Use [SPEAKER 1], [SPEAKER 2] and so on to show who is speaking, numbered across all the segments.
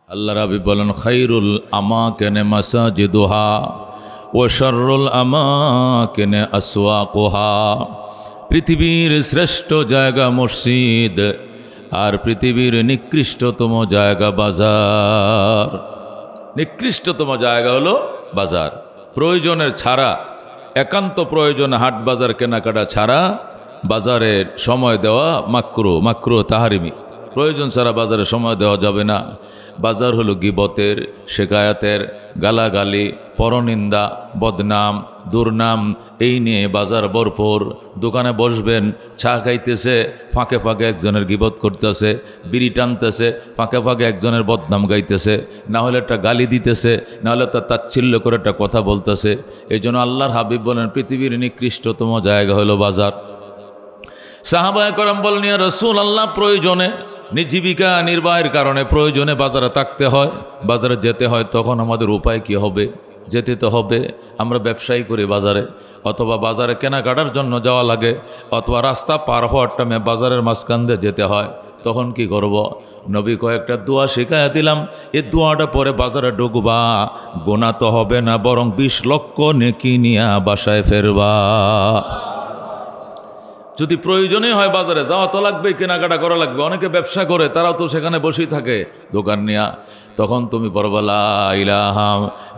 [SPEAKER 1] আল্লাহ রাবি বলেন খাইরুল আমাকিনে মাসাজিদুহা ওয়া শাররুল আমাকিনে আসওয়াকুহা। পৃথিবীর শ্রেষ্ঠ জায়গা মসজিদ আর পৃথিবীর নিকৃষ্টতম জায়গা বাজার। নিকৃষ্টতম জায়গা হলো বাজার। প্রয়োজনের ছাড়া, একান্ত প্রয়োজনে হাট বাজার কেনাকাটা ছাড়া বাজারের সময় দেওয়া মাকরুহ তাহারিমি। প্রয়োজন ছাড়া বাজারে সময় দেওয়া যাবে না। বাজার হলো গীবতের, শেকায়াতের, গালাগালি, পরনিন্দা, বদনাম, দুর্নাম, এই নিয়ে বাজার ভরপুর। দোকানে বসবেন, চা খাইতেছে, ফাঁকে ফাঁকে একজনের গীবত করতেছে, বিড়ি টানতেছে, ফাঁকে ফাঁকে একজনের বদনাম গাইতেছে, না হলে একটা গালি দিতেছে, না হলে তার তাচ্ছিল্য করে একটা কথা বলতেছে। এই জন্য আল্লাহর হাবিব বলেন পৃথিবীর নিকৃষ্টতম জায়গা হলো বাজার। সাহাবায়ে কেরাম বলেন, ইয়া রাসূলুল্লাহ, প্রয়োজনে জীবিকা নির্বাহের কারণে প্রয়োজনে বাজারে থাকতে হয়, বাজারে যেতে হয়, তখন আমাদের উপায় কি হবে? যেতে তো হবে। আমরা ব্যবসায়ী করি বাজারে, অথবা বাজারে কেনাকাটার জন্য যাওয়া লাগে, অথবা রাস্তা পার হওয়ার টাইমে বাজারের মাঝখান দিয়ে যেতে হয়, তখন কি করব? নবী কয়েকটা দোয়া শিখাইয়া দিলাম, এই দোয়াটা পরে বাজারে ঢুকবা, গোনা তো হবে না, বরং 20 লক্ষ নেকি নিয়া বাসায় ফেরবা। যদি প্রয়োজনই হয় বাজারে যাওয়া তো লাগবে, কেনাকাটা করা লাগবে। অনেকে ব্যবসা করে, তারাও তো সেখানে বসেই থাকে দোকান নিয়া। তখন তুমি পড়বা লা ইলাহা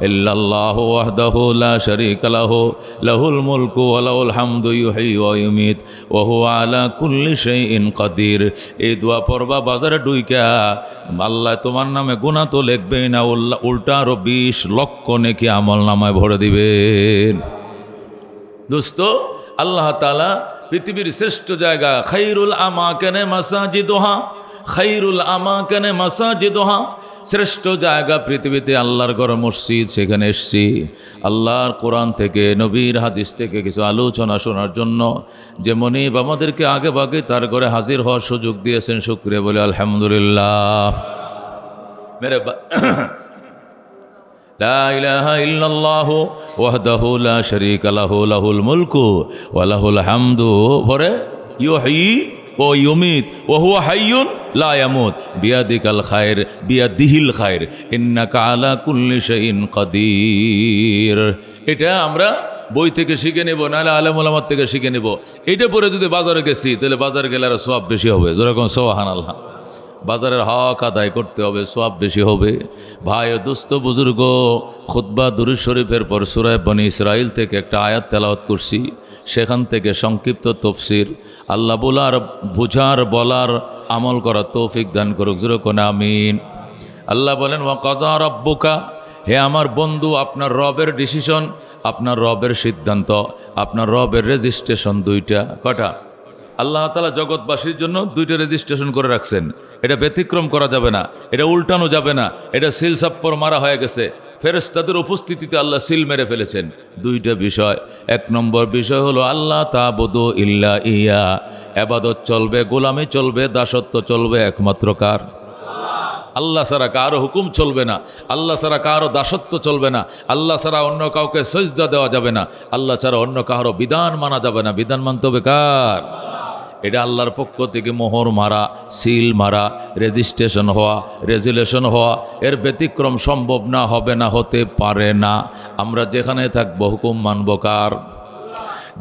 [SPEAKER 1] ইল্লাল্লাহু ওয়াহদাহু লা শারীকা লাহু লাহুল মুলকু ওয়া লাহুল হামদু ইউহয়ি ওয়া ইউমীত ওয়া হুয়া আলা কুল্লি শাইইন কাদির। এই দোয়া পড়বা বাজারে ঢুইকা, আল্লাহ তোমার নামে গুনাহ তো লিখবেই না, উল্টা আরো 20 লক্ষ নেকি আমল নামায় ভরে দিবেন। দোস্ত, আল্লাহ তাআলা পৃথিবীর শ্রেষ্ঠ জায়গা খাইরুল আমাকিনে মাসাজিদুহা, খাইরুল আমাকিনে মাসাজিদুহা, শ্রেষ্ঠ জায়গা পৃথিবীতে আল্লাহর ঘর মসজিদ। সেখানে এসছি আল্লাহর কোরআন থেকে, নবীর হাদিস থেকে কিছু আলোচনা শোনার জন্য। যে মনিব আমাদেরকে আগে ভাগে তার ঘরে হাজির হওয়ার সুযোগ দিয়েছেন, শুকরিয়া বলে আলহামদুলিল্লাহ। মেরে লা ইলাহা ইল্লাল্লাহু ওয়াহদাহু লা শারীকা লাহু লাহুল মুলকু ওয়া লাহুল হামদু পরে ইউহয়ি ওয়া ইউমীত ওয়া হুয়া হাইয়ুন লা ইয়ামুত বিয়াদিকাল খায়র বিয়াদিহিল খায়র ইন্নাকা আলা কুল্লি শাইইন কাদির। এটা আমরা বই থেকে শিখে নেব, নাহলে আলেম ওলামার থেকে শিখে নেব। এটা পরে যদি বাজারে গেছি, তাহলে বাজারে গেলে আর সওয়াব বেশি হবে। যেরকম সুবহানাল্লাহ, বাজারের হক আদায় করতে হবে, সওয়াব বেশি হবে। ভাই ও দোস্ত বুজুর্গ, খুতবা দুরূদ শরীফের পর সূরা বনী ইসরাইল থেকে একটা আয়াত তেলাওয়াত করছি, সেখান থেকে সংক্ষিপ্ত তফসির। আল্লাহ বুঝার, বলার, আমল করার তৌফিক দান করুক। যেরকম আমিন। আল্লাহ বলেন, ওয়া কাযা রাব্বুকা, হে আমার বন্ধু, আপনার রবের ডিসিশন, আপনার রবের সিদ্ধান্ত, আপনার রবের রেজিস্ট্রেশন দুইটা। কটা? আল্লাহ তাআলা জগৎবাসীর জন্য দুইটা রেজিস্ট্রেশন করে রাখছেন। এটা ব্যতিক্রম করা যাবে না, এটা উল্টানো যাবে না। এটা সিল সাপ্পর মারা হয়ে গেছে, ফেরেশতাদের উপস্থিতিতে আল্লাহ সিল মেরে ফেলেছেন। দুইটা বিষয়। এক নম্বর বিষয় হলো আল্লাহ তা'বুদু ইল্লা ইয়া, ইবাদত চলবে, গোলামি চলবে, দাসত্ব চলবে একমাত্র কার? আল্লাহ ছাড়া কারো হুকুম চলবে না, আল্লাহ ছাড়া কারো দাসত্ব চলবে না, আল্লাহ ছাড়া অন্য কাউকে সজদা দেওয়া যাবে না, আল্লাহ ছাড়া অন্য কারো বিধান মানা যাবে না। বিধান মানতে হবে কার? এটা আল্লাহর পক্ষ থেকে মোহর মারা, সিল মারা, রেজিস্ট্রেশন হওয়া, রেজুলেশন হওয়া। এর ব্যতিক্রম সম্ভব না, হবে না, হতে পারে না। আমরা যেখানে থাকবো হুকুম মানব কার?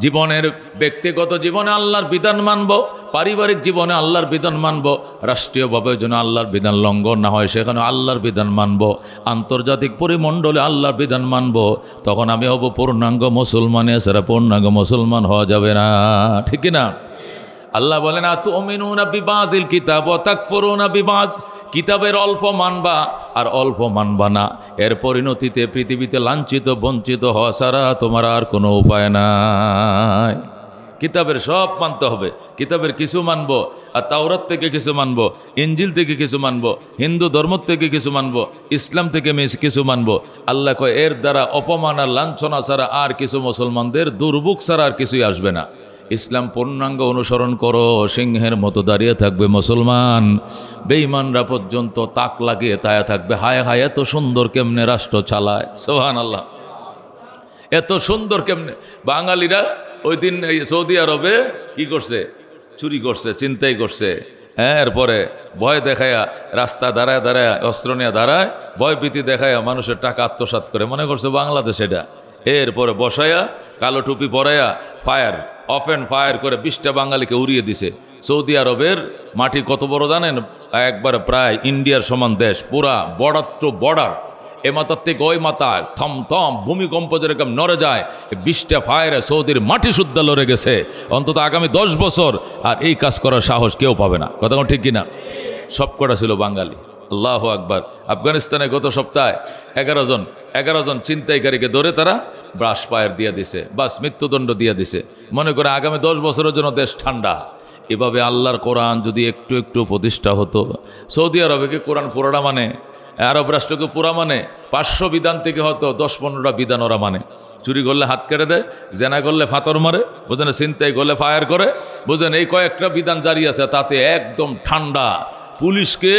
[SPEAKER 1] জীবনের ব্যক্তিগত জীবনে আল্লাহর বিধান মানব, পারিবারিক জীবনে আল্লাহর বিধান মানব, রাষ্ট্রীয়ভাবে যেন আল্লাহর বিধান লঙ্ঘন না হয় সেখানে আল্লাহর বিধান মানব, আন্তর্জাতিক পরিমণ্ডলে আল্লাহর বিধান মানব। তখন আমি হব পূর্ণাঙ্গ মুসলমান, এছাড়া পূর্ণাঙ্গ মুসলমান হওয়া যাবে না। ঠিক না? আল্লাহ বলেন, আতুমিনুনা বিবাযিল কিতাব ওয়া তাকফুরুনা বিবায, কিতাবের অল্প মানবা আর অল্প মানবা না। এর পরিণতিতে পৃথিবীতে লাঞ্ছিত বঞ্চিত হওয়া ছাড়া তোমার আর কোনো উপায় নাই। কিতাবের সব মানতে হবে। কিতাবের কিছু মানব, আর তাওরাত থেকে কিছু মানব, ইনজিল থেকে কিছু মানব, হিন্দু ধর্ম থেকে কিছু মানব, ইসলাম থেকে কিছু মানব। আল্লাহ কয় এর দ্বারা অপমান আর লাঞ্ছনা ছাড়া আর কিছু মুসলমানদের দুর্ভোগ ছাড়া আর কিছুই আসবে না। ইসলাম পূর্ণাঙ্গ অনুসরণ করো, সিংহের মতো দাঁড়িয়ে থাকবে মুসলমান। বেঈমানরা পর্যন্ত তাক লাগিয়ে তায়া থাকবে, হায় হায় এত সুন্দর কেমনে রাষ্ট্র চালায়। সুবহানাল্লাহ, এত সুন্দর কেমনে। বাঙালিরা ওই দিন সৌদি আরবে কি করছে? চুরি করছে, ছিনতাই করছে, এরপরে ভয় দেখায়া রাস্তা দাঁড়ায় দাঁড়ায় অস্ত্র নিয়ে দাঁড়ায়, ভয় ভীতি দেখায়া মানুষের টাকা আত্মসাৎ করে, মনে করছে বাংলাদেশ এটা। এরপরে বসায়া কালো টুপি পরাইয়া ফায়ার অফ অ্যান্ড ফায়ার করে 20টা বাঙালিকে উড়িয়ে দিছে। সৌদি আরবের মাটি কত বড় জানেন? একবারে প্রায় ইন্ডিয়ার সমান দেশ, পুরা বর্ডার টু বর্ডার। এ মাথার থেকে ওই মাথায় থম থম ভূমিকম্প যেরকম নড়ে যায়, 20টা ফায়ারে সৌদির মাটি শুদ্ধ লড়ে গেছে। অন্তত আগামী 10 বছর আর এই কাজ করার সাহস কেউ পাবে না। কথা ঠিক কিনা? সব কটা ছিল বাঙালি। আল্লাহ আকবার। আফগানিস্তানে গত সপ্তাহে 11 জন ছিনতাইকারীকে ধরে তারা ব্রাশ ফায়ার দিয়ে দিছে, বাস মৃত্যুদণ্ড দিয়ে দিছে। মনে করে আগামী 10 বছরের জন্য দেশ ঠান্ডা। এভাবে আল্লাহর কোরআন যদি একটু একটু প্রতিষ্ঠা হতো। সৌদি আরবে কি কোরআন পুরোটা মানে? আরব রাষ্ট্রকে পুরা মানে? 500 বিধান থেকে হয়তো 10-15টা বিধান ওরা মানে। চুরি করলে হাত কেটে দেয়, জেনা করলে ফাতর মারে, বুঝলেন, ছিনতাই করলে ফায়ার করে, বুঝলেন, এই কয়েকটা বিধান জারি আছে, তাতে একদম ঠান্ডা। পুলিশকে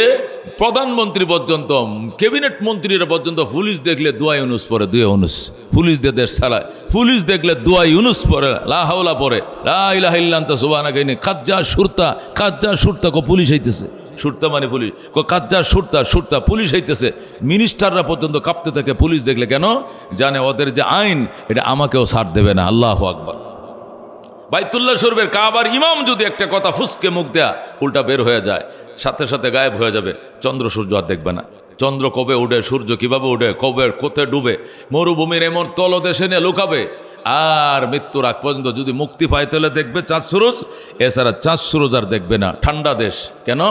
[SPEAKER 1] প্রধানমন্ত্রী পর্যন্ত, ক্যাবিনেট মন্ত্রীরা পর্যন্ত পুলিশ দেখলে দোয়া ইউনুস পড়ে, দুয়ে ইউনুস। পুলিশ দিয়ে দেশ চালায়, পুলিশ দেখলে দোয়া ইউনুস পড়ে, লা হাওলা পড়ে, লা ইলাহা ইল্লা আনতা সুবহানাকা ইন্নী কাজ্জা সুরতা কো পুলিশ হইতেছে। সুরতা মানে পুলিশ, কাজ্জা সুরতা পুলিশ হইতেছে। মিনিস্টাররা পর্যন্ত কাঁপতে থাকে পুলিশ দেখলে। কেন? জানে ওদের যে আইন, এটা আমাকেও ছাড় দেবে না। আল্লাহু আকবার। বাইতুল্লাহ শরীফের কাবার ইমাম যদি একটা কথা ফুসকে মুখ দেয়া, উল্টা বের হয়ে যায়, সাথে সাথে গায়েব হয়ে যাবে। চন্দ্র সূর্য আর দেখবে না। চন্দ্র কবে উঠে, সূর্য কিভাবে উঠে, কবে কোথায় ডুবে, মরুভূমির এমন তলদেশে নিয়ে লুকাবে। আর মৃত্যুর আগ পর্যন্ত যদি মুক্তি পায় তাহলে দেখবে চাঁদ সুরজ, এছাড়া চাঁদ সুরজ আর দেখবে না। ঠান্ডা দেশ। কেন?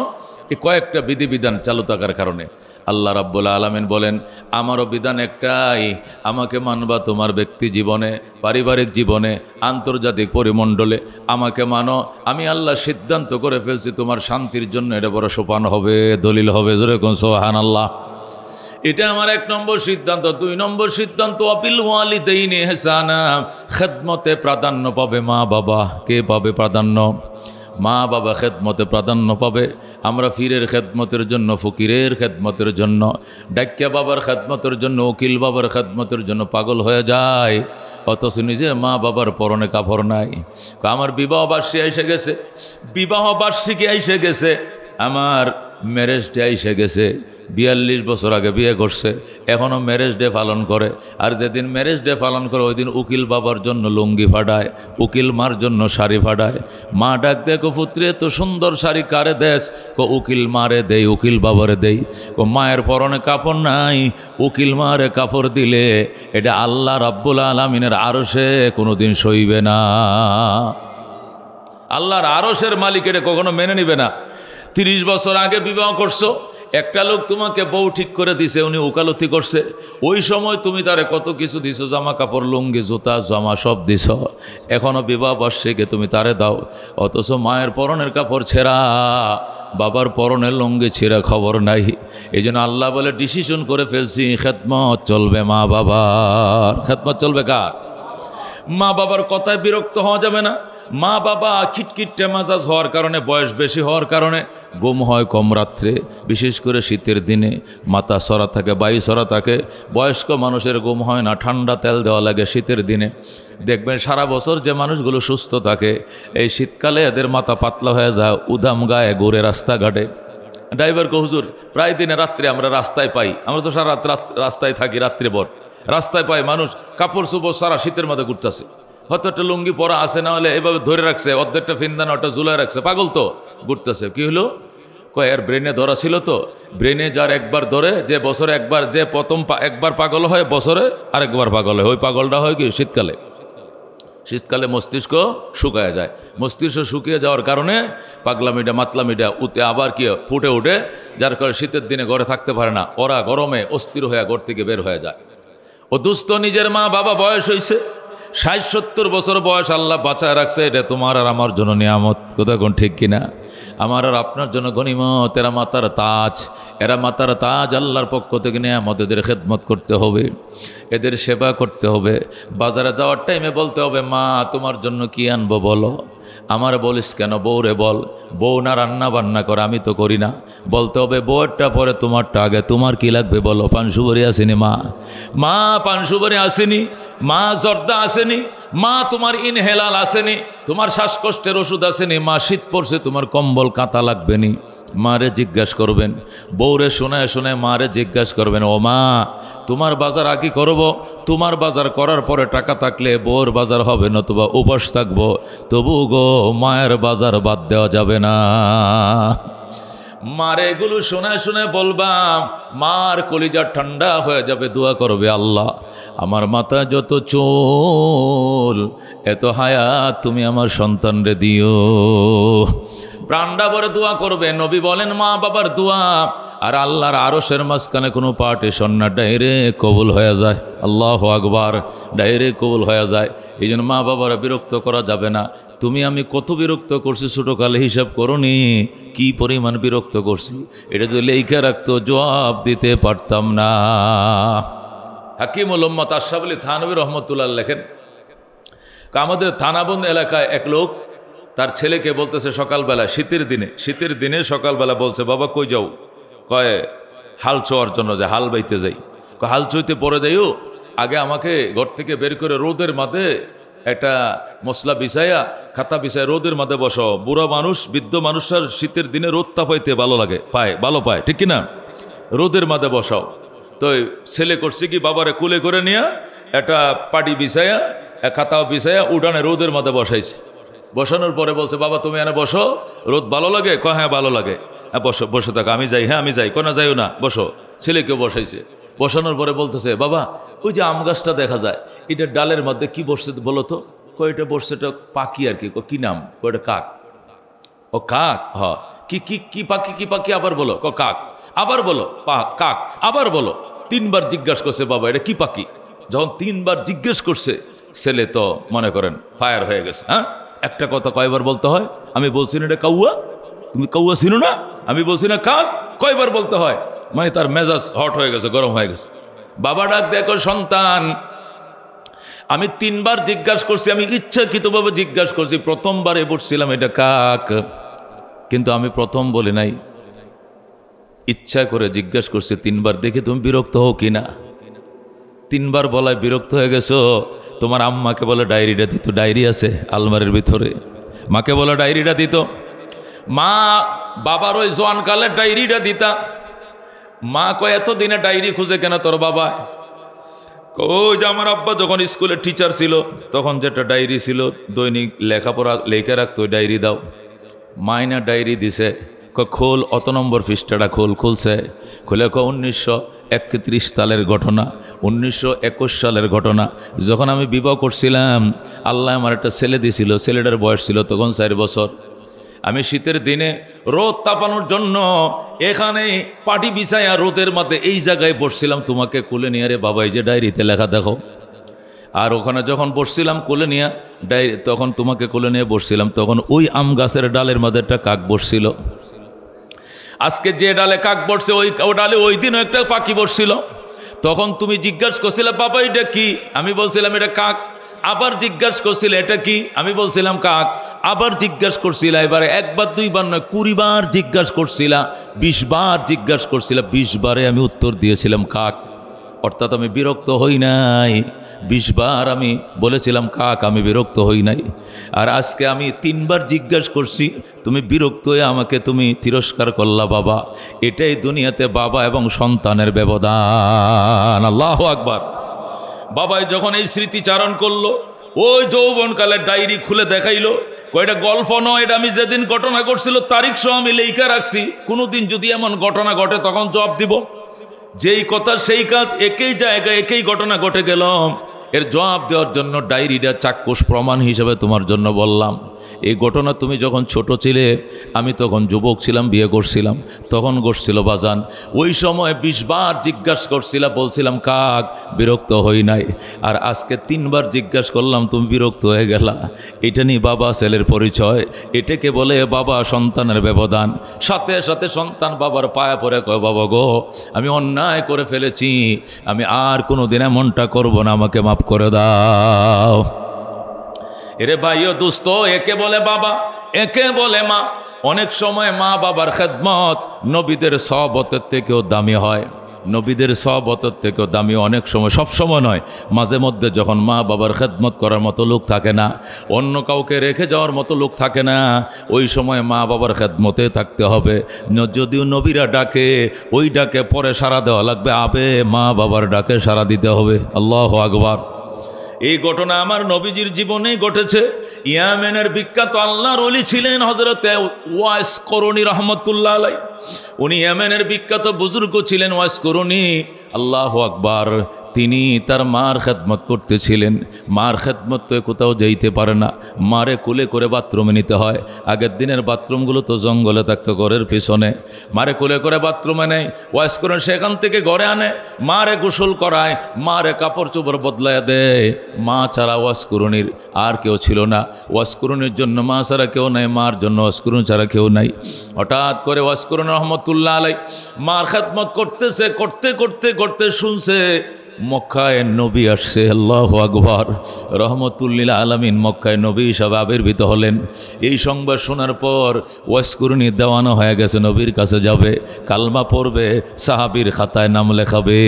[SPEAKER 1] এই কয়েকটা বিধিবিধান চালু থাকার কারণে। আল্লাহ রাব্বুল আলামিন বলেন, আমারও বিধান একটাই, আমাকে মানবা তোমার ব্যক্তি জীবনে, পারিবারিক জীবনে, আন্তর্জাতিক পরিমণ্ডলে আমাকে মানো। আমি আল্লাহ সিদ্ধান্ত করে ফেলছি তোমার শান্তির জন্য এটা বড় সোপান হবে, দলিল হবে। জোরে কোন সুবহানাল্লাহ। এটা আমার 1 নম্বর সিদ্ধান্ত। 2 নম্বর সিদ্ধান্ত, আবিল ওয়ালিদাইনি ইহসানা, খেদমতে প্রাধান্য পাবে মা বাবা। কে পাবে প্রাধান্য? মা বাবা খেদমতে প্রাধান্য পাবে। আমরা ফিরের খেদমতের জন্য, ফকিরের খেদমতের জন্য, ডাক্যা বাবার খেদমতের জন্য, উকিল বাবার খেদমতের জন্য পাগল হয়ে যায়, অথচ নিজের মা বাবার পরনে কাপড় নাই। আমার বিবাহ বার্ষিকী এসে গেছে, বিবাহ বার্ষিকী এসে গেছে, আমার ম্যারেজ ডে এসে গেছে। 42 বছর আগে বিয়ে করছে, এখনও ম্যারেজ ডে পালন করে। আর যেদিন ম্যারেজ ডে পালন করে ওই দিন উকিল বাবার জন্য লুঙ্গি ফাটায়, উকিল মার জন্য শাড়ি ফাটায়। মা ডাক দেখো, পুত্রে এত সুন্দর শাড়ি কারে দেশ? উকিল মারে দেই, উকিল বাবারে দেই। মায়ের পরনে কাপড় নাই, উকিল মারে কাপড় দিলে এটা আল্লাহ রাব্বুল আলামিনের আরশে কোনোদিন সইবে না। আল্লাহর আরশের মালিক এটা কখনো মেনে নিবে না। 30 বছর আগে বিবাহ করছো, একটা লোক তোমাকে বউ ঠিক করে দিছে, উনি ওকালতি করছে। ওই সময় তুমি তারে কত কিছু দিছো, জামা কাপড়, লুঙ্গি, জুতা, জামা সব দিছ। এখনো বিবাহ বার্ষিকী তুমি তারে দাও, অথচ মায়ের পরনের কাপড় ছেঁড়া, বাবার পরনের লুঙ্গি ছেঁড়া খবর নাই। এই জন্য আল্লাহ বলে ডিসিশন করে ফেলছি, খেদমত চলবে মা বাবার। খেদমত চলবে কার? মা বাবার কথায় বিরক্ত হওয়া যাবে না। মা বাবা খিটখিটে মেজাজ হওয়ার কারণে, বয়স বেশি হওয়ার কারণে ঘুম হয় কম রাত্রে, বিশেষ করে শীতের দিনে মাথা সরা থাকে, বায়ু সরা থাকে। বয়স্ক মানুষের ঘুম হয় না, ঠান্ডা তেল দেওয়া লাগে শীতের দিনে। দেখবেন সারা বছর যে মানুষগুলো সুস্থ থাকে, এই শীতকালে এদের মাথা পাতলা হয়ে যায়, উদাম গায়ে ঘুরে রাস্তাঘাটে। ড্রাইভার কো, হুজুর প্রায় দিনে রাত্রে আমরা রাস্তায় পাই, আমরা তো সারা রাত রাস্তায় থাকি, রাত্রিভর রাস্তায় পাই মানুষ কাপড় চোপড় সারা শীতের মধ্যে ঘুরতেছে। হয়তো একটা লুঙ্গি পরা আছে, না হলে এভাবে ধরে রাখছে, অর্ধেকটা ফিন্দান, ওটা ঝুলায় রাখছে, পাগল তো ঘুরতেছে। কি হলো? এর ব্রেনে ধরা ছিল তো। ব্রেনে যার একবার ধরে, যে বছরে একবার, যে প্রথম একবার পাগল হয়, বছরে আরেকবার পাগল হয়। ওই পাগলটা হয় কি শীতকালে। শীতকালে মস্তিষ্ক শুকায় যায়, মস্তিষ্ক শুকিয়ে যাওয়ার কারণে পাগলামিটা মাতলামিটা উঠে আবার কি ফুটে ওঠে, যার কারণে শীতের দিনে ঘরে থাকতে পারে না। ওরা গরমে অস্থির হয়ে ঘর থেকে বের হয়ে যায়। ও দুস্থ নিজের মা বাবা বয়স হয়েছে, 60-70 বছর বয়স আল্লাহ বাঁচায় রাখছে, এটা তোমার আর আমার জন্য নিয়ামত। কোথায় কোন ঠিক কিনা? আমার আর আপনার জন্য গনিমত। এরা মাতার তাজ, এরা মাতার তাজ। আল্লাহর পক্ষ থেকে নিয়ামত। এদের খেদমত করতে হবে, এদের সেবা করতে হবে। বাজারে যাওয়ার টাইমে বলতে হবে, মা তোমার জন্য কি আনবো বলো। আমার বলিস কেন? বউরে বল, বউ না রান্না বান্না করে, আমি তো করি না। বলতে হবে বউয়েরটা পরে তোমারটা আগে। তোমার কি লাগবে বলো? পানসুপারি আসেনি মা? মা পানসুপারি আসেনি? মা জর্দা আসেনি? মা তোমার ইনহেলাল আসেনি? তোমার শ্বাসকষ্টের ওষুধ আসেনি? মা শীত পড়ছে, তোমার কম্বল কাঁথা লাগবে নি? মারে জিজ্ঞাসা করবেন, বউরে শোনায় শোনায় মারে জিজ্ঞাসা করবেন, ও মা তোমার বাজার আগে করব, তোমার বাজার করার পরে টাকা থাকলে বউর বাজার হবে, নতুবা উপাস থাকবো, তবু গো মায়ের বাজার বাদ দেওয়া যাবে না। মারে এগুলো শোনায় শোনায় বলবাম, মার কলিজা ঠান্ডা হয়ে যাবে। দোয়া করবে, আল্লাহ আমার মাথায় যত চুল, এত হায়াত তুমি আমার সন্তানরে দিও। প্রাণটা ভরে দোয়া করবে। নবী বলেন মা বাবার দোয়া আর আল্লাহর আরশের মাঝখানে কোনো পার্টিশন না, ডাইরেক্ট কবুল হয়ে যায়। আল্লাহু আকবার, ডাইরেক্ট কবুল হয়ে যায়। এই জন্য মা বাবারা বিরক্ত করা যাবে না। তুমি আমি কত বিরক্ত করছি ছোটোকালে হিসাব করনি, কি পরিমাণ বিরক্ত করছি। এটা যদি লেখা রাখতো জবাব দিতে পারতাম না। হাকিমুল উম্মত আশরাফ আলী থানভী রহমতুল্লাহ লেখেন, আমাদের থানাবন্দ এলাকায় এক লোক তার ছেলেকে বলতেছে সকালবেলা, শীতের দিনে সকালবেলা বলছে, বাবা কই যাও? কয় হাল চোয়ার জন্য, যে হাল বাইতে যাই। হাল চইতে পরে যাইও, আগে আমাকে ঘর থেকে বের করে রোদের মাঝে একটা মশলা বিছাইয়া, খাতা বিছায় রোদের মাঝে বসাও। বুড়া মানুষ, বৃদ্ধ মানুষের শীতের দিনে রোদ তাপাইতে ভালো লাগে, ভালো পায়, ঠিক কিনা? রোদের মাঝে বসাও। তো ছেলে করছে কি, বাবারে কুলে করে নিয়ে একটা পাটি বিছাইয়া, খাতা বিছাইয়া উঠানে রোদের মাঝে বসাইছে। বসানোর পরে বলছে, বাবা তুমি এনে বসো, রোদ ভালো লাগে? কয় হ্যাঁ ভালো লাগে। হ্যাঁ বসো, বসে থাকো। আমি যাই? হ্যাঁ আমি যাই। কোনা যাইও না, বসো। ছেলেকেও বসাইছে। বসানোর পরে বলতেছে, বাবা ওই যে আম গাছটা দেখা যায়, এটা ডালের মধ্যে কি বসছে বলো তো? কয়টা বসছে? এটা পাখি আর কি। কি নাম? কয়টা কাক। ও কাক। হ, কি কি কি পাখি? কি পাখি? আবার বলো। কাক। আবার বলো। কাক। আবার বলো। 3 বার জিজ্ঞাসা করছে, বাবা এটা কি পাখি? যখন 3 বার জিজ্ঞেস করছে, ছেলে তো মনে করেন ফায়ার হয়ে গেছে। হ্যাঁ, একটা কথা কয়বার বলতে হয়? আমি বলছি না এটা কাউয়া, তুমি কাউয়া চিনো না? আমি বলছি না কাক, কয়বার বলতে হয়? মানে তার মেজাজ হট হয়ে গেছে, গরম হয়ে গেছে। বাবা ডাক দেখো, সন্তান আমি 3 বার জিজ্ঞাসা করছি, আমি ইচ্ছাকৃতভাবে জিজ্ঞাসা করছি। প্রথমবারে বলছিলাম এটা কাক, কিন্তু আমি প্রথম বলি নাই, ইচ্ছা করে জিজ্ঞাসা করছি 3 বার। দেখে তুমি বিরক্ত হও কিনা? 3 বার বলায় বিরক্ত হয়ে গেছো। তোমার আম্মাকে বলে ডায়েরিটা দিত, ডায়েরি আছে আলমারির ভিতরে, মাকে বলে ডায়েরিটা দিত। মা বাবার ওই জোয়ানকালের ডায়েরিটা দিতা। মা কয় এতদিনে ডায়েরি খুঁজে কেন তোর বাবা? ওই যে আমার আব্বা যখন স্কুলের টিচার ছিল তখন যেটা ডায়েরি ছিল, দৈনিক লেখাপড়া লেখা রাখতো, ওই ডায়েরি দাও। মাইনা ডায়েরি দিছে, খোল অত নম্বর পৃষ্ঠাটা খোল। খুলছে, খুলে 1931 সালের ঘটনা, 1921 সালের ঘটনা। যখন আমি বিবাহ করছিলাম, আল্লাহ আমার একটা ছেলে দিছিল, ছেলেটার বয়স ছিল তখন 4 বছর। আমি শীতের দিনে রোদ তাপানোর জন্য এখানে পাটি বিছাইয়া রোদের মধ্যে এই জায়গায় বসছিলাম, তোমাকে কোলে নিয়ে। রে বাবা এই যে ডায়েরিতে লেখা দেখো। আর ওখানে যখন বসছিলাম কোলে নিয়ে ডায়েরি, তখন তোমাকে কোলে নিয়ে বসছিলাম, তখন ওই আম গাছের ডালের মধ্যে একটা কাক বসছিল। আজকে যে ডালে কাক বসছে ওই ডালে ওই দিনও একটা পাখি বসছিল। তখন তুমি জিজ্ঞাসা করছিলে, বাবা এটা কি? আমি বলছিলাম এটা কাক। আবার জিজ্ঞাসা করছিলে, এটা কি? আমি বলছিলাম কাক। আবার জিজ্ঞাসা করছিলা, এবারে 1 বার 2 বার নয়, 20 বার জিজ্ঞাসা করছিলা, 20 বার জিজ্ঞাসা করছিলা, 20 বারে আমি উত্তর দিয়েছিলাম কাক। অর্থাৎ আমি বিরক্ত হই নাই। 20 বার আমি বলেছিলাম কাক, আমি বিরক্ত হই নাই। আর আজকে আমি 3 বার জিজ্ঞাসা করছি, তুমি বিরক্ত হয়ে আমাকে তুমি তিরস্কার করলা। বাবা এটাই দুনিয়াতে বাবা এবং সন্তানের ব্যবধান। আল্লাহু আকবার। বাবাই যখন এই স্মৃতিচারণ করলো, ওই যৌবনকালের ডায়েরি খুলে দেখাইলো, কয়টা গল্প নয়, এটা আমি যেদিন ঘটনা ঘটছিল তারিখ সহ আমি লেখা রাখছি। কোনোদিন যদি এমন ঘটনা ঘটে তখন জবাব দিব। যেই কথা সেই কাজ, একই জায়গায় একই ঘটনা ঘটে গেল, এর জবাব দেওয়ার জন্য ডায়েরিটা চাক্ষুষ প্রমাণ হিসেবে তোমার জন্য বললাম। এই ঘটনা তুমি যখন ছোট ছিলে, আমি তখন যুবক ছিলাম, বিয়ে করছিলাম, তখন ঘটছিল বাজান। ওই সময় 20 বার জিজ্ঞাসা করছিলাম, বলছিলাম কাক, বিরক্ত হই নাই। আর আজকে 3 বার জিজ্ঞাসা করলাম, তুমি বিরক্ত হয়ে গেলা। এটা নিয়ে বাবা ছেলের পরিচয়, এটাকে বলে বাবা সন্তানের ব্যবধান। সাথে সাথে সন্তান বাবার পায়ে পড়ে কয়, বাবা গো আমি অন্যায় করে ফেলেছি, আমি আর কোনো দিন এমনটা করবো না, আমাকে মাফ করে দাও। এরে ভাই ও দোস্ত, একে বলে বাবা, একে বলে মা। অনেক সময় মা বাবার খেদমত নবীদের সহবতের থেকেও দামি হয়, নবীদের সহবতের থেকেও দামি অনেক সময়, সব সময় নয়, মাঝে মধ্যে যখন মা বাবার খেদমত করার মতো লোক থাকে না, অন্য কাউকে রেখে যাওয়ার মতো লোক থাকে না, ওই সময় মা বাবার খেদমতে থাকতে হবে। যদিও নবীরা ডাকে, ওই ডাকে পরে সাড়া দেওয়া লাগবে, আবে মা বাবার ডাকে সাড়া দিতে হবে। আল্লাহু আকবার। এই ঘটনা আমার নবীজির জীবনেই ঘটেছে। ইয়ামেনের বিখ্যাত আল্লাহর ওলি ছিলেন হযরতে ওয়াইস করণী রহমতুল্লাহ আলাই। উনি ইয়ামেনের বিখ্যাত বুজুর্গ ছিলেন ওয়াইস করণী। আল্লাহু আকবার। তিনি তার মার খেদমত করতেছিলেন। মার খেদমত তো কোথাও যাইতে পারে না, মারে কুলে করে বাথরুমে নিতে হয়। আগের দিনের বাথরুমগুলো তো জঙ্গলে থাকতো ঘরের পিছনে, মারে কুলে করে বাথরুমে নেয়, ওয়াশ করে সেখান থেকে ঘরে আনে, মারে গোসল করায়, মারে কাপড় চোপড় বদলায় দেয়। মা ছাড়া ওয়াশ করুনির আর কেউ ছিল না। ওয়াশ করুনির জন্য মা ছাড়া কেউ নাই, মার জন্য ওয়াশ করুন ছাড়া কেউ নাই। হঠাৎ করে ওয়াশ করুন রহমতুল্লাহ আলাই মার খেদমত করতেছে, করতে করতে করতে শুনছে মক্কায় নবী আসছে। আল্লাহু আকবার। রহমতুল্লিল আলামিন মক্কায় নবী হিসাবে আবির্ভূত হলেন। এই সংবাদ শোনার পর ওয়াজ করুনি দেওয়ানো হয়ে গেছে, নবীর কাছে যাবে, কালমা পড়বে, সাহাবীর খাতায় নাম লেখাবে।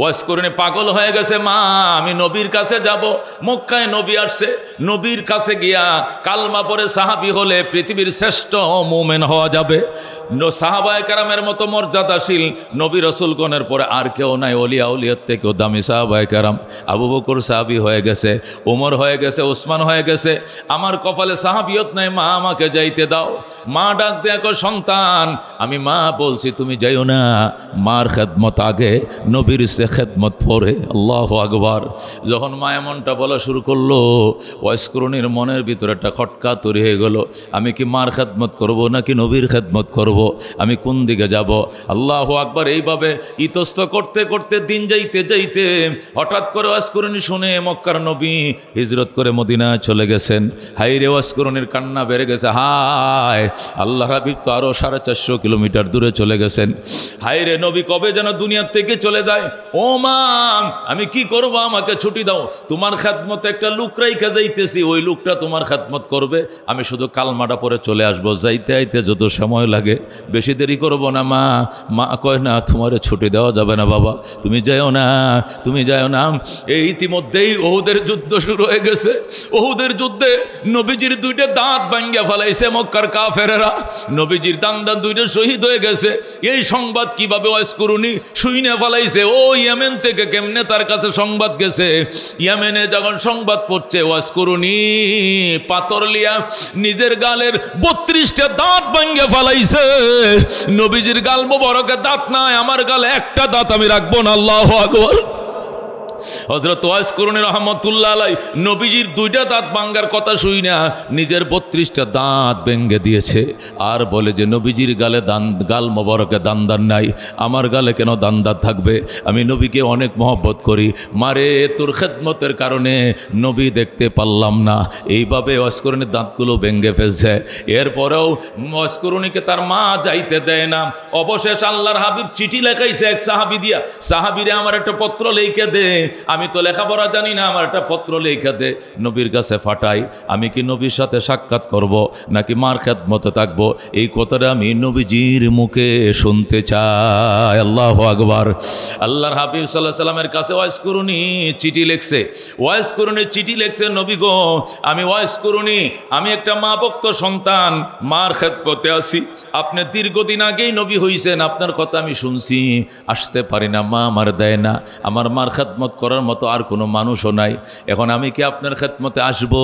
[SPEAKER 1] ওয়াজ করুনি পাগল হয়ে গেছে, মা আমি নবীর কাছে যাব, মক্কায় নবী আসছে, নবীর কাছে গিয়া কালমা পড়ে সাহাবী হলে পৃথিবীর শ্রেষ্ঠ মুমিন হওয়া যাবে। সাহাবায়ে কেরামের মতো মর্যাদাশীল নবী রাসূলগণের পরে আর কেউ নাই, ওলিয়া উলিয়ার থেকেও দামি সাহাবায়ে কেরাম। আবু বকর সাহাবী হয়ে গেছে, ওমর হয়ে গেছে, ওসমান হয়ে গেছে, আমার কপালে সাহাবিয়ত নাই, মা আমাকে যাইতে দাও। মা ডাক দেয়া কো সন্তান, আমি মা বলছি তুমি যাইও না, মার খেদমত আগে, নবীর খেদমত পরে। আল্লাহু আকবার। যখন মা এমনটা বলা শুরু করলো, ওয়াইস করুনির মনের ভিতরে একটা খটকা তৈরি হয়ে গেল, আমি কি মার খেদমত করব নাকি নবীর খেদমত করব, আমি কোন দিকে যাব? আল্লাহু আকবার। এইভাবে ইতস্ত করতে করতে দিন যাইতে যাইতে হঠাৎ করে ওয়াইস করুনি শুনে মক্কার নবী হিজরত করে মদিনায় চলে গেছেন। হাই রে, ওয়াইস করুনির কান্না বেড়ে গেছে। হায়, আল্লাহ হাবিব তো আরো 450 কিলোমিটার দূরে চলে গেছেন। হাই রে, নবী কবে যেন দুনিয়ার থেকে চলে যায়। ও মা, আমি কি করব, আমাকে ছুটি দাও, তোমার খেদমতে একটা লোক রাইখা যাইতেছি, ওই লোকটা তোমার খেদমত করবে, আমি শুধু কালমাটা পরে চলে আসবো, যাইতে আইতে যত সময় লাগে, বেশি দেরি করব না। মা মা কয় না, তোমারে ছুটি দেওয়া যাবে না বাবা, তুমি যাও না, তুমি যাও না। এই ইতিমধ্যেই ওহুদের যুদ্ধ শুরু হয়ে গেছে। ওহুদের যুদ্ধে নবীজির দুইটা দাঁত ভাঙ্গিয়া ফেলাইছে মক্কার কাফেরেরা, নবীজির দাঁত দুইটা শহীদ হয়ে গেছে। এই সংবাদ কিভাবে ওয়াইস করুনি শুইনে ফেলাইছে। ও ইয়েমেন থেকে কেমনে তার কাছে সংবাদ গেছে। ইয়েমেনে যখন সংবাদ পড়ছে, ওয়াজ করুনি পাথর লিয়া নিজের গালের 32টা দাঁত ভাঙ্গে ফেলাইছে। নবীজির গাল মোবারকে দাঁত নাই, আমার গালে একটা দাঁত আমি রাখবো না। আল্লাহু আকবার। হযরত ওয়াইস করুনি রহমতুল্লাহ আলাই নবীজির দুইটা দাঁত ভাঙ্গার কথা শুই না, নিজের 32টা দাঁত ভেঙ্গে দিয়েছে। আর বলে যে নবীজির গালে গাল মোবারকে দান্দার নাই, আমার গালে কেন দান্দার থাকবে? আমি নবীকে অনেক মহব্বত করি, মারে তোর খেদমতের কারণে নবী দেখতে পারলাম না। এইভাবে ওয়াইস করুনির দাঁতগুলো ভেঙ্গে ফেলছে। এরপরেও ওয়াইস করুনিকে তার মা যাইতে দেয় না। অবশেষ আল্লাহর হাবিব চিঠি লেখাইছে এক সাহাবী দিয়া, সাহাবীরে আমার একটা পত্র লিখে দে, আমি তো লেখাপড়া জানি না, আমার একটা পত্র লেখা দে। নবীর কাছে ফাটাই, আমি কি নবীর সাথে সাক্ষাৎ করব নাকি মার খেদমতে থাকবো? এই কথাটা আমি নবীজির মুখে শুনতে চাই। আল্লাহু আকবার। আল্লাহর হাবিব সাল্লাল্লাহু আলাইহি সাল্লামের কাছে ওয়াইস করুনি চিঠি লিখছে। ওয়াইস করুনি চিঠি লিখছে, নবী গো, আমি ওয়াইস করুনি, আমি একটা মা ভক্ত সন্তান, মার খেদমতে আছি। আপনি দীর্ঘদিন আগেই নবী হইছেন, আপনার কথা আমি শুনছি, আসতে পারি না, মা আমার দেয় না, আমার মার খেদমত করার মতো আর কোনো মানুষও নাই। এখন আমি কি আপনার খেদমতে আসবো,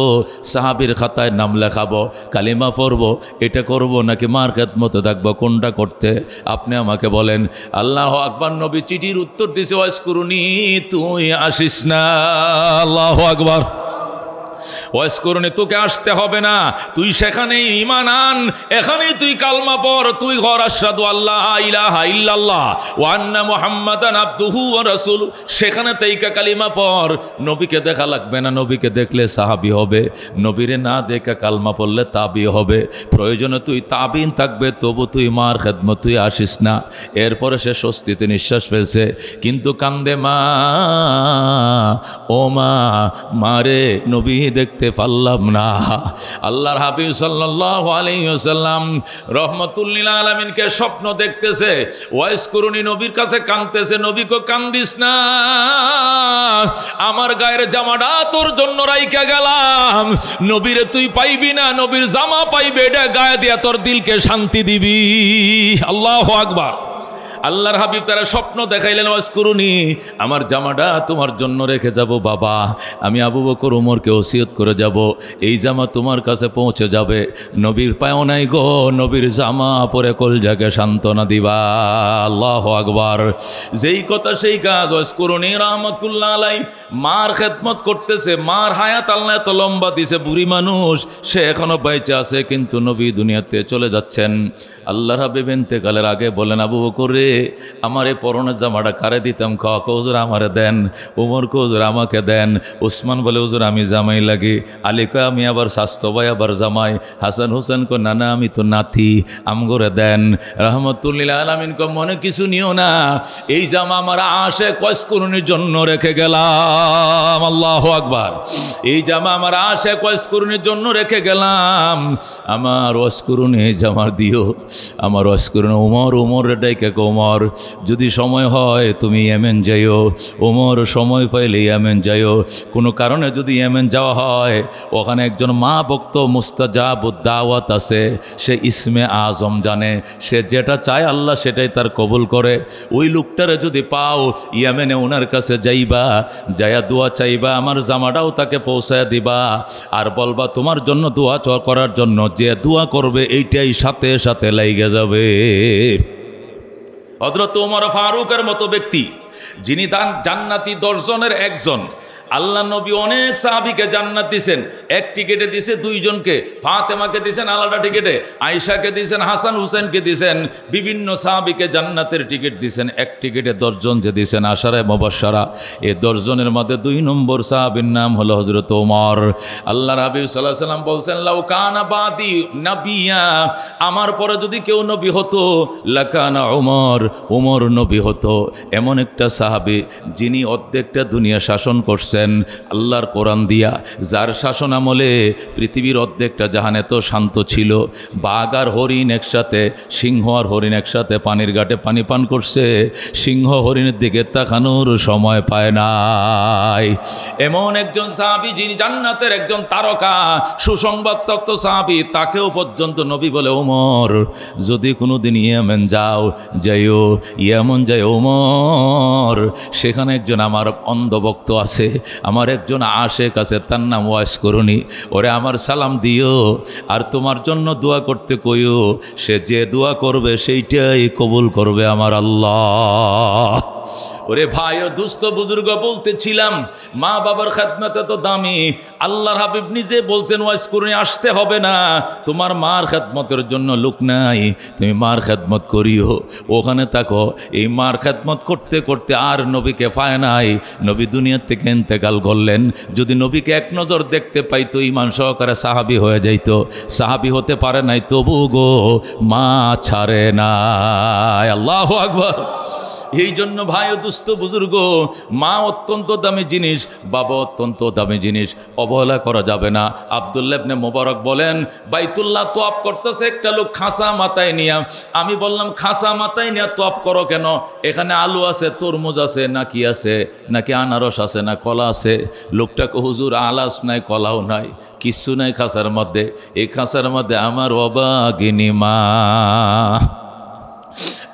[SPEAKER 1] সাহাবীর খাতায় নাম লেখাবো, কালিমা পড়বো, এটা করব নাকি মার খেদমতে থাকবো, কোনটা করতে আপনি আমাকে বলেন? আল্লাহু আকবার। নবী চিঠির উত্তর দিছে, ওয়াইস করুনি তুই আসিস না। আল্লাহু আকবার। ওয়াজকুরনি, তোকে আসতে হবে না, তুই সেখানেই ঈমান আন, এখানেই তুই কালমা পড়, তুই ঘর আশহাদু আল্লাহ ইলাহা ইল্লাল্লাহ ওয়া আন্না মুহাম্মাদান আবদুহু ওয়া রাসূলুহু, সেখানে তেইকা কালিমা পড়। নবীকে দেখা লাগবে না, নবীকে দেখলে সাহাবী হবে, নবীরে না দেখা কালমা পড়লে তাবি হবে। প্রয়োজনে তুই তাবিন থাকবে, তবু তুই মার খেদমত তুই আসিস না। এরপরে সে স্বস্তিতে নিঃশ্বাস ফেলছে, কিন্তু কান্দে, মা ও মা, মারে নবী দেখতে পারলাম না। আল্লাহর হাবিব সাল্লাল্লাহু আলাইহি ওয়াসাল্লাম রহমাতুল লিল আলামিনকে স্বপ্ন দেখতেছে, ওয়াজকুরনি নবীর কাছে কাঁদতেছে, নবীকে কান্দিস না, আমার গায়ের জামাটা তোর জন্য রাইখা গেলাম, নবীরে তুই পাইবি না, নবীর জামা পাইবে, এটা গায়ে দিয়া তোর দিলকে শান্তি দিবি। আল্লাহু আকবার। আল্লাহর হাবিব তারা স্বপ্ন দেখাইলেন, ওয়াজকুরনি, আমার জামাটা তোমার জন্য রেখে যাব বাবা, আমি আবু বকর ওমরকে ওসিয়ত করে যাব, এই জামা তোমার কাছে পৌঁছে যাবে। নবীর পায়ও নাই গো, নবীর জামা পরে কলজাকে সান্ত্বনা দিবা। আল্লাহু আকবার। যেই কথা সেই কাজ। ওয়াজকুরনি রাহমাতুল্লাহ আলাই মার খেদমত করতেছে, মার হায়াত আল্লাহ এত লম্বা দিছে, বুড়ি মানুষ, সে এখনো বাইচে আছে, কিন্তু নবী দুনিয়াতে চলে যাচ্ছেন। আল্লাহর হাবিব ইন্তেকালের আগে বলেন, আবু বকর রে, আমার এই পরনের জামাটা কারে দিতাম, হুজুর আমারে দেন, ওমর কে হুজুর আমাকে দেন, উসমান বলে হুজুর আমি জামাই লাগি, আলী কয় আমি আবার স্বাস্থ্য ভাই আবার জামাই, হাসান হুসেন কো নানা আমি তো নাতি, আমগরে দেন। রাহমাতুল লিল আলামিন কো মনে কিছু নিও না, এই জামা আমার আশে ওয়াজকুরনির জন্য রেখে গেলাম। আল্লাহু আকবার। এই জামা আমার আশে ওয়াজকুরনির জন্য রেখে গেলাম, আমার ওয়াজকুরনি এই জামা দিও, আমার ওয়াজকুরনি ওমর, ওমর ডাইকে ওমর যদি সময় হয় তুমি ইয়েমেন যাইও, ওমর সময় পাইলে ইয়েমেন যাইও, কোনো কারণে যদি ইয়েমেন যাওয়া হয়, ওখানে একজন মা ভক্ত মুস্তাজাবুদ দাওয়াত আছে, সে ইসমে আজম জানে, সে যেটা চায় আল্লাহ সেটাই তার কবুল করে। ওই লোকটারে যদি পাও, ইয়েমেনে ওনার কাছে যাইবা, যাইয়া দোয়া চাইবা, আমার জামাটাও তাকে পৌঁছায় দিবা, আর বলবা তোমার জন্য দোয়া করার জন্য, যে দোয়া করবে এইটাই সাথে সাথে লাইগে যাবে। হযরত ওমর ফারুকের মতো ব্যক্তি, যিনি জান্নাতি 10 জনের একজন, আল্লাহ নবী অনেক সাহাবীকে জান্নাত দিয়েছেন, এক টিকেটে দিয়েছে 2 জনকে, ফাতেমাকে দিয়েছেন আলাদা টিকেটে, আয়েশাকে দিয়েছেন, হাসান হুসেনকে দিয়েছেন, বিভিন্ন সাহাবীকে জান্নাতের টিকিট দিয়েছেন, এক টিকেটে 10 জন যে দিয়েছেন আশারায়ে মুবাশশারা, এই 10 জনের মধ্যে 2 নম্বর সাহাবীর নাম হলো হযরত ওমর। আল্লাহর হাবিব সাল্লাল্লাহু আলাইহি ওয়াসাল্লাম বলছেন, লাউ কানা বাদি নাবিয়া, আমার পরে যদি কেউ নবী হতো, লাকানা ওমর, ওমর নবী হতো। এমন একটা সাহাবী যিনি অর্ধেকটা দুনিয়া শাসন করছেন আল্লাহর কোরআন দিয়া, যার শাসন আমলে পৃথিবীর অর্ধেকটা জাহান এত শান্ত ছিল, বাঘ আর হরিণ একসাথে, সিংহ আর হরিণ একসাথে পানির ঘাটে পানি পান করছে, সিংহ হরিণের দিকে তাকানোর সময় পায় নাই। এমন একজন সাহাবী যিনি জান্নাতের একজন তারকা, সুসংবাদপ্রাপ্ত সাহাবী, তাকেও পর্যন্ত নবী বলে, ওমর যদি কোনোদিন ইয়েমেন যাইও, ইয়েমন যাই ওমর, সেখানে একজন আমার অন্ধভক্ত আছে, আমার একজন আশেক আছে, তার নাম ওয়াজকুরনি, ওরে আমার সালাম দিও, আর তোমার জন্য দোয়া করতে কইও, সে যে দোয়া করবে সেইটাই কবুল করবে আমার আল্লাহ। ওরে ভাই ও দুস্থ বুজুর্গ, বলতেছিলাম মা বাবার খেদমতে তো দামি। আল্লাহর হাবিব নিজে বলছেন, ওয়াজকুরনি আসতে হবে না, তোমার মার খেদমতের জন্য লোক নাই, তুমি মার খেদমত করিও, ওখানে থাকো। এই মার খেদমত করতে করতে আর নবীকে পায় নাই, নবী দুনিয়ার থেকে ইন্তেকাল করলেন। যদি নবীকে এক নজর দেখতে পাইতো, ঈমান সহকারে সাহাবী হয়ে যাইতো, সাহাবী হতে পারে নাই, তবু গো মা ছাড়ে নাই। আল্লাহু আকবার। এই জন্য ভাই ও দুস্থ বুজুর্গ, মা অত্যন্ত দামি জিনিস, বাবা অত্যন্ত দামি জিনিস, অবহেলা করা যাবে না। আব্দুল্লাহ ইবনে মুবারক বলেন, বাইতুল্লাহ তোয়াফ করতেছে একটা লোক খাসা মাথায় নিয়া, আমি বললাম খাসা মাথায় নিয়ে তোয়াফ করো কেন? এখানে আলু আছে, তরমুজ আছে, নাকি আছে, নাকি আনারস আছে, না কলা আছে? লোকটাকে, হুজুর আলাস নাই, কলাও নাই, কিচ্ছু নাই খাসার মধ্যে। এই খাসার মধ্যে আমার অবাগিনী মা।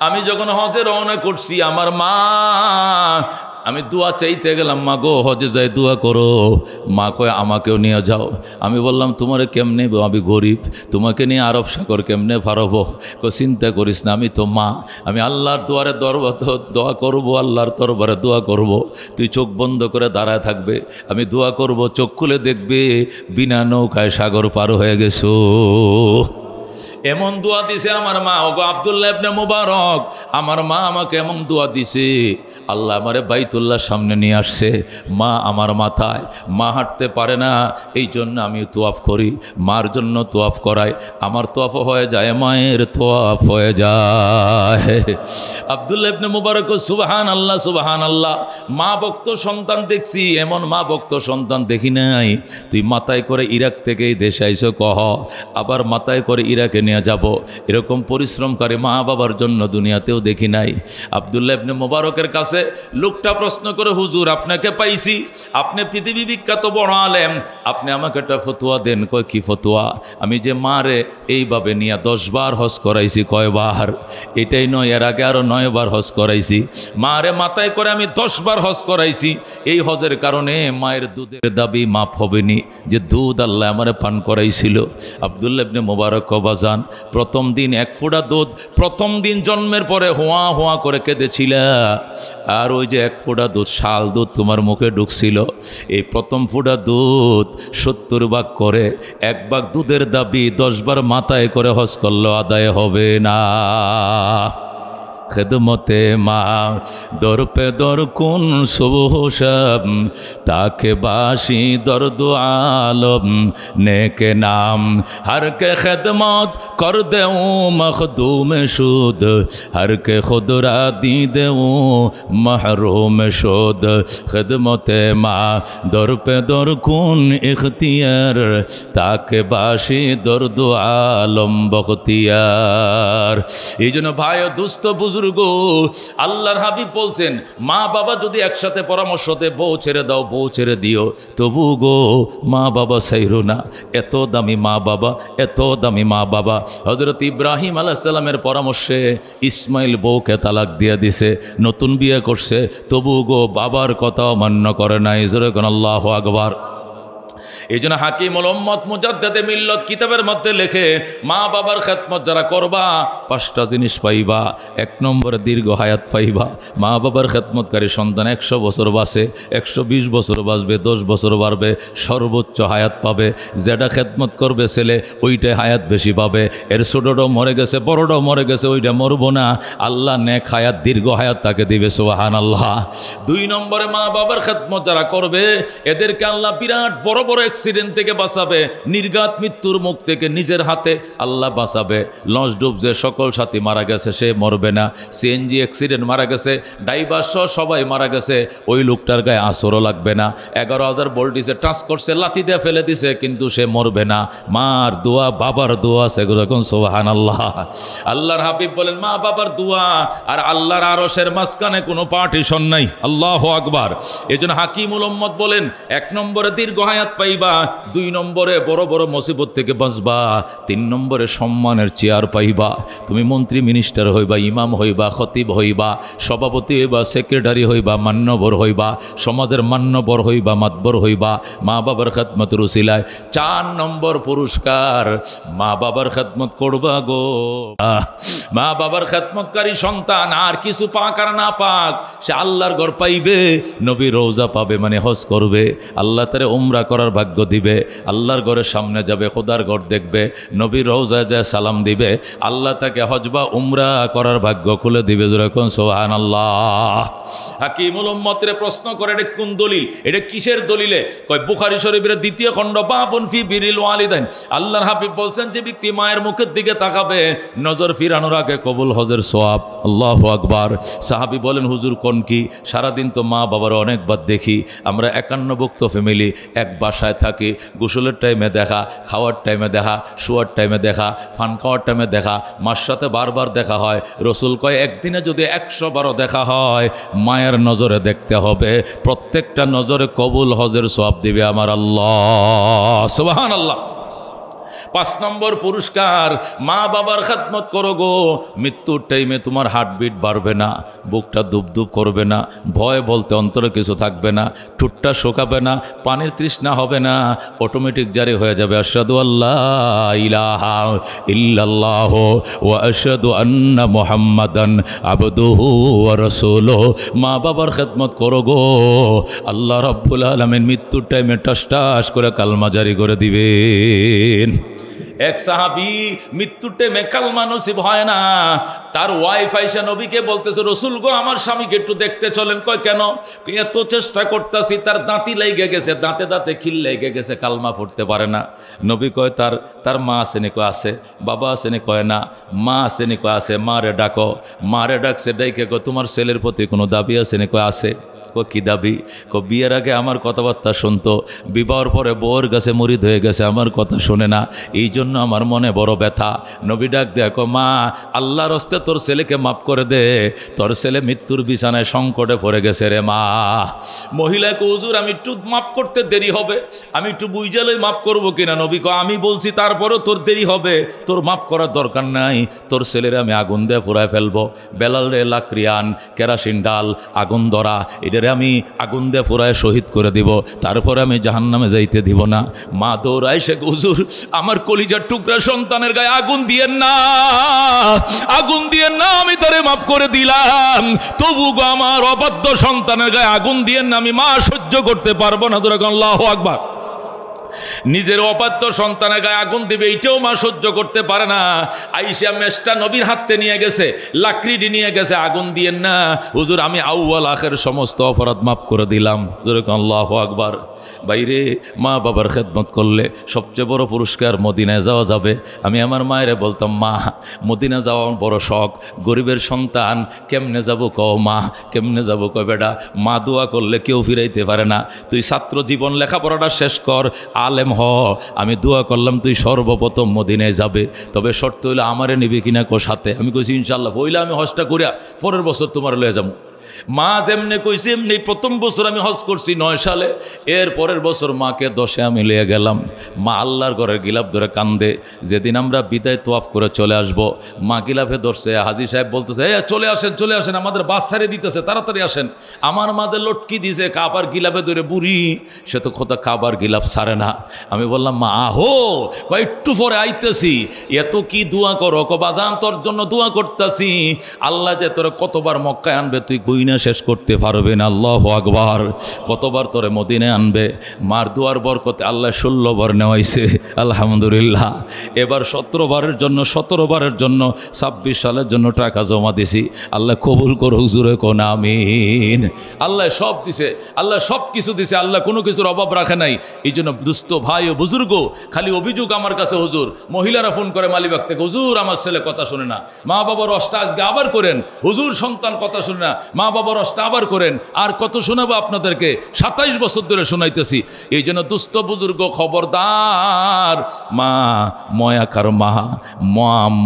[SPEAKER 1] আমি যখন হজে রওনা করছি, আমার মা আমি দোয়া চাইতে গেলাম, মা গো হজে যাই দোয়া করো। মা কয় আমাকেও নিয়ে যাও। আমি বললাম তোমারে কেমনে, আমি গরিব, তোমাকে নিয়ে আরব সাগর কেমনে পারবো? চিন্তা করিস না, আমি তো মা, আমি আল্লাহর দুয়ারে দোয়া করব, আল্লাহর দরবারে দোয়া করব। তুই চোখ বন্ধ করে দাঁড়ায় থাকবে, আমি দোয়া করব, চোখ খুলে দেখবে বিনা নৌকায় সাগর পার হয়ে গেছো। এমন দোয়া দিছে আমার মা। ওগো আব্দুল্লাহ ইবনে মুবারক, আমার মা আমাকে এমন দোয়া দিছে, আল্লাহ আমারে বাইতুল্লাহর সামনে নিয়ে আসছে। মা আমার মাথায়, মা হাঁটতে পারে না, এই জন্য আমি তোয়াফ করি, মার জন্য তোয়াফ করাই। আমার তোয়াফ হয়ে যায়, মায়ের তোয়াফ হয়ে যায়। আব্দুল্লাহ ইবনে মুবারক সুবহান আল্লাহ, সুবহান আল্লাহ। মা ভক্ত সন্তান দেখছি, এমন মা ভক্ত সন্তান দেখি নাই। তুই মাথায় করে ইরাক থেকে এই দেশে আইসো কহ, আবার মাথায় করে ইরাকে নিয়ে যাব, এরকম পরিশ্রমকারী মা বাবার জন্য দুনিয়াতেও দেখি নাই। আব্দুল্লাহ ইবনে মুবারকের কাছে লোকটা প্রশ্ন করে, হুজুর আপনাকে পাইছি, আপনি পৃথিবী বিখ্যাত বড় আলেম, আপনি আমাকে একটা ফতোয়া দেন। কয় কি ফতোয়া? আমি যে মারে এইভাবে নিয়ে 10 বার হজ করাইছি। কয়বার? এটাই নয়, এর আগে আরো 9 বার হজ করাইছি। মারে মাথায় করে আমি 10 বার হজ করাইছি। এই হজের কারণে মায়ের দুধের দাবি মাফ হবেনি, যে দুধ আল্লাহ আমারে পান করাইছিল। আব্দুল্লাহ ইবনে মুবারক বাজান, প্রথম দিন 1 ফোঁটা দুধ, প্রথম দিন জন্মের পরে হোয়া হোয়া করে কেঁদেছিল। আর ওই যে 1 ফোঁটা দুধ, শাল দুধ তোমার মুখে ঢুকছিল, এই প্রথম ফোঁটা দুধ 70 ভাগ করে 1 ভাগ দুধের দাবি 10 বার মাথায় করে হজ করলে আদায় হবে না। খেদমতে মা দর পে দর কুন সুবহ শব, তাকে বাসি দর্দ আলম নেকে নাম, হর কে খেদমত কর দেও মখদুম শুদ, হর কে খুদরা দি দেও মহরুম শুদ। খেদমতে মা দর পে দর কুন ইখতিয়ার, তাকে বাসি দর্দ আলম বখতিয়ার। এই জন্য ভাই ও দুস্থ বুজুর্গ, আল্লাহর হাবিব বলছেন, মা বাবা যদি একসাথে পরামর্শ দেয়, বউ ছেড়ে দাও, বউ ছেড়ে দিও, তবু গো মা বাবা ছাইরো না। এত দামি মা বাবা, এত দামি মা বাবা। হযরত ইব্রাহিম আলাইহিস সালামের পরামর্শে ইসমাইল বউকে তালাক দিয়ে দিছে, নতুন বিয়ে করছে, তবু গো বাবার কথাও মান্য করে নাই। জোরে কোন আল্লাহু আকবার। এই জন্য হাকিমুল উম্মত মুজাদ্দিদে মিল্লত কিতাবের মধ্যে লেখে, মা বাবার খেদমত যারা করবা 5টা জিনিস পাইবা। 1 নম্বরে দীর্ঘ হায়াত পাইবা। মা বাবার খেদমতকারী সন্তান 100 বছর বাঁচে, 120 বছর বাঁচবে, 10 বছর বাড়বে, সর্বোচ্চ হায়াত পাবে। যেটা খেদমত করবে ছেলে, ওইটাই হায়াত বেশি পাবে। এর ছোটটাও মরে গেছে, বড়টাও মরে গেছে, ওইটা মরবো না। আল্লাহ নেক হায়াত, দীর্ঘ হায়াত তাকে দিবে, সুবহানাল্লাহ। 2 নম্বরে মা বাবার খেদমত যারা করবে, এদেরকে আল্লাহ বিরাট বড় বড় অ্যাক্সিডেন্ট থেকে বাঁচাবে, নির্ঘাত মৃত্যুর মুখ থেকে নিজের হাতে আল্লাহ বাঁচাবে। লঞ্চ ডুবছে, সকল সাথী মারা গেছে, সে মরবে না। সিএনজি অ্যাক্সিডেন্ট মারা গেছে, ড্রাইভার সহ সবাই মারা গেছে, ওই লোকটার গায়ে আঁচড়ও লাগবে না। 11,000 ভোল্টেজে টাচ করছে, লাথি দিয়ে ফেলে দিছে, কিন্তু সে মরবে না। মার দোয়া, বাবার দোয়া, সেগুলো এখন সুবহানাল্লাহ। আল্লাহর হাবিব বলেন, মা বাবার দোয়া আর আল্লাহর আরশের মাঝখানে কোনো পার্টিশন নাই। আল্লাহু আকবার। এজন্য হাকিমুল উম্মত বলেন, 1 নম্বরে দীর্ঘ হায়াত পাইবা, 2 নম্বরে বড় বড় মুসিবত থেকে বাঁচবা, 3 নম্বরে সম্মানের চেয়ার পাইবা। তুমি মন্ত্রী মিনিস্টার হইবা, ইমাম হইবা, খতিব হইবা, সভাপতি হইবা, সেক্রেটারি হইবা, মান্যবর হইবা, সমাজের মান্যবর হইবা, মাতবর হইবা, মা বাবার খেদমতের উসিলায়। 4 নম্বর পুরস্কার, মা বাবার খেদমত করবা গো। মা বাবার খেদমতকারী সন্তান আর কিছু পাক আর না পাক, সে আল্লাহর ঘর পাইবে, নবী রওজা পাবে, মানে হজ করবে, আল্লাহ তারে উমরা করার ভাগ্য দিবে, আল্লাহর ঘরের সামনে যাবে, খোদার ঘর দেখবে, নবীর রওজায় যায় সালাম দিবে, আল্লাহ তাকে হজ বা উমরা করার ভাগ্য খুলে দিবে। যেরকম সুবহানাল্লাহ। হাকিমুল উম্মতের প্রশ্ন করে, এটা কোন দলিল, এটা কিসের দলিলে? কয় বুখারী শরীফের 2য় খণ্ড, বাবুন ফি বিরিল ওয়ালিদাইন। আল্লাহর হাবিব বলছেন, যে ব্যক্তি মায়ের মুখের দিকে তাকাবে, নজর ফিরানোর আগে কবুল হজের সওয়াব। আল্লাহু আকবার। সাহাবী বলেন, হুজুর কোন কি? সারাদিন তো মা বাবার অনেকবার দেখি, আমরা 51 ফ্যামিলি, এক বাসায় থাকি, গোসলের টাইমে দেখা, খাওয়ার টাইমে দেখা, শোয়ার টাইমে দেখা, ফান খাওয়ার টাইমে দেখা, মার সাথে বারবার দেখা হয়। রসুল কয়, একদিনে যদি 100 দেখা হয়, মায়ের নজরে দেখতে হবে, প্রত্যেকটা নজরে কবুল হজের সওয়াব দিবে আমার আল্লাহ। সুবহানাল্লাহ। 5 নম্বর পুরস্কার, মা বাবার খেদমত করো গো, মৃত্যুর টাইমে তোমার হার্টবিট বাড়বে না, বুকটা দুবদুব করবে না, ভয় বলতে অন্তরে কিছু থাকবে না, ঠোঁটটা শোকাবে না, পানির তৃষ্ণা হবে না, অটোমেটিক জারি হয়ে যাবে আশহাদু আল্লাহ ইলাহা ইল্লাল্লাহ ওয়া আশহাদু আন্না মুহাম্মাদান আবদুহু ওয়া রাসূলুহু। মা বাবার খেদমত করো গো, আল্লাহ রাব্বুল আলামিন মৃত্যুর টাইমে টাস টাস করে কালমা জারি করে দিবেন। এক সাহাবী মৃত্যুর টাইমে কালমা নসিব হয় না, তার ওয়াইফ আয়েশা নবীকে বলতেছে, রসুল গো আমার স্বামীকে একটু দেখতে চলেন। কয় কেন? এত চেষ্টা করতেছি, তার দাঁতি লেগে গেছে, দাঁতে দাঁতে খিল লেগে গেছে, কালমা পড়তে পারে না। নবী কয় তার মা আসেনি? কয় আছে। বাবা আসেনি? কয় না। মা আসেনি? কয় আছে। মারে ডাকো। মারে ডাকছে, ডাইকে কয় তোমার ছেলের প্রতি কোনো দাবি আসেনি? কয় আছে। কি দাবি? বিয়ের আগে আমার কথাবার্তা শুনতো, বিবাহর পরে বউর কাছে মুরিদ হয়ে গেছে, আমার কথা শোনে না, এই জন্য আমার মনে বড় ব্যথা। নবী ডাক দেখো, মা আল্লাহর হস্তে তোর ছেলেকে মাফ করে দে, তোর ছেলে মৃত্যুর বিছানায় সংকটে পড়ে গেছে রে মা। মহিলাকে, হুজুর আমি একটু মাফ করতে দেরি হবে, আমি একটু বুঝালে মাফ করবো কিনা? নবী কয় আমি বলছি তারপরেও তোর দেরি হবে, তোর মাফ করার দরকার নাই, তোর ছেলের আমি আগুন দিয়ে ফুরায় ফেলবো। বেলাল রে লাকড়িয়ান, কেরাসিন ডাল, আগুন ধরা, এদের আমি আগুন দিয়ে ফুরায় শহীদ করে দিব, তারপরে আমি জাহান্নামে যাইতে দিব না। মা দৌড়ায় সে, হুজুর আমার কলিজার টুকরা সন্তানের গায়ে আগুন দিয়েন না, আগুন দিয়েন না, আমি তারে মাফ করে দিলাম, তবু গো আমার অবাধ্য সন্তানের গায়ে আগুন দিয়েন না, আমি মা সহ্য করতে পারবো না। তোরা আল্লাহু আকবার। নিজের অবাধ্য সন্তানের গায়ে আগুন দিবে, এইটাও মা সহ্য করতে পারে না। আইসা মেশটা নবীর হাতে নিয়ে গেছে, লাকড়িটি নিয়ে গেছে, আগুন দিয়েন না হুজুর, আমি আউয়াল আখের সমস্ত অপরাধ মাফ করে দিলাম। আল্লাহু আকবার। বাইরে মা বাবার খেদমত করলে সবচেয়ে বড় পুরস্কার মদিনায় যাওয়া যাবে। আমি আমার মায়েরে বলতাম, মা মদিনা যাওয়া আমার বড় শখ, গরিবের সন্তান, কেমনে যাব কও মা, কেমনে যাব? কয় বেটা মা দোয়া করলে কেউ ফিরাইতে পারে না, তুই ছাত্র জীবন লেখাপড়াটা শেষ কর, আলেম হ, আমি দোয়া করলাম তুই সর্বপ্রথম মদিনায় যাবে, তবে শর্ত হইলে আমারে নিবি কিনা কো সাথে। আমি কইছি ইনশাল্লাহ, হইলে আমি হজটা করিয়া পরের বছর তোমার লয়ে যাবো। মা যেমনি কইছি এমনি প্রথম বছর আমি হজ করছি 9 সালে, এর পরের বছর মাকে 10-এ আমি লিয়ে গেলাম। মা আল্লাহর ঘরের গিলাফ ধরে কান্দে। যেদিন আমরা বিদায় তোয়াফ করে চলে আসব, মা গিলাফে ধরছে, হাজি সাহেব বলতেছে, চলে আসেন চলে আসেন, আমাদের বাস ছাড়িয়ে দিতেছে, তাড়াতাড়ি আসেন। আমার মাঝে লটকি দিয়েছে, কাবার গিলাফে ধরে, বুড়ি সে তো খোদা কাবার গিলাফ ছাড়ে না। আমি বললাম, মা আহো, একটু পরে আইতেছি, এত কি দোয়া করো? বাজান তোর জন্য দোয়া করতেছি, আল্লাহ যে তোর কতবার মক্কায় আনবে তুই না শেষ করতে পারবেন। আল্লাহু আকবার। কতবার তোরে মদিনায় আনবে। মার দুয়ার বরকতে আল্লাহ 16 বার নেওয়াইছে, আলহামদুলিল্লাহ। এবার 17 বারের জন্য 26 সালের জন্য টাকা জমা দিছি। আল্লাহ কবুল করো, হুজুরে কোন আমিন। আল্লাহ সব দিছে, আল্লাহ সব কিছু দিছে, আল্লাহ কোনো কিছুর অভাব রাখে নাই। এই জন্য দুস্থ ভাই ও বুজুর্গ, খালি অভিযোগ আমার কাছে, হুজুর মহিলারা ফোন করে মালিবাগ থেকে, হুজুর আমার ছেলে কথা শুনে না, মা বাবার অষ্টা আজকে আবার করেন, হুজুর সন্তান কথা শুনে না, মা বাবার অষ্টা আবার করেন। আর কত শোনাবো আপনাদেরকে, 27 বছর ধরে শোনাইতেছি। এই জন্য দুস্থ বুজুর্গ খবরদার, মা ময়াকার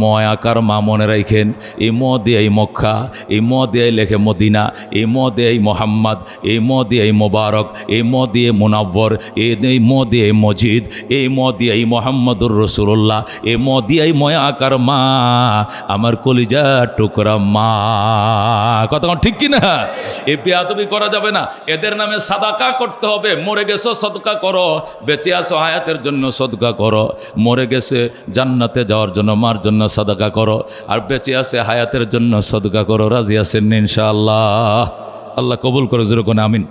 [SPEAKER 1] ময়াকার মা মনে রাখেন। এই ম দিয়ে মক্কা, এই ম দিয়ে লেখে মদিনা, এই ম দিয়ে মোহাম্মদ, এই ম দিয়ে মোবারক, এই ম দিয়ে মুনাব্বর, এই ম দিয়ে মজিদ, এই ম দিয়ে মোহাম্মদুর রসুল্লাহ, এই ম দিয়ে ময়াকার মা, আমার কলিজা টুকরা মা। কথা ঠিক কিনা? এই বেয়াদবি করা যাবে না। এদের নামে সাদাকা করতে হবে। মরে গেছো সদকা করো, বেঁচে আছো হায়াতের জন্য সদকা করো। মরে গেছে জান্নাতে যাওয়ার জন্য মার জন্য সাদাকা করো, আর বেঁচে আছে হায়াতের জন্য সদকা করো। রাজি আছেন ইনশাআল্লাহ? আল্লাহ কবুল করে যেরকম আমিন।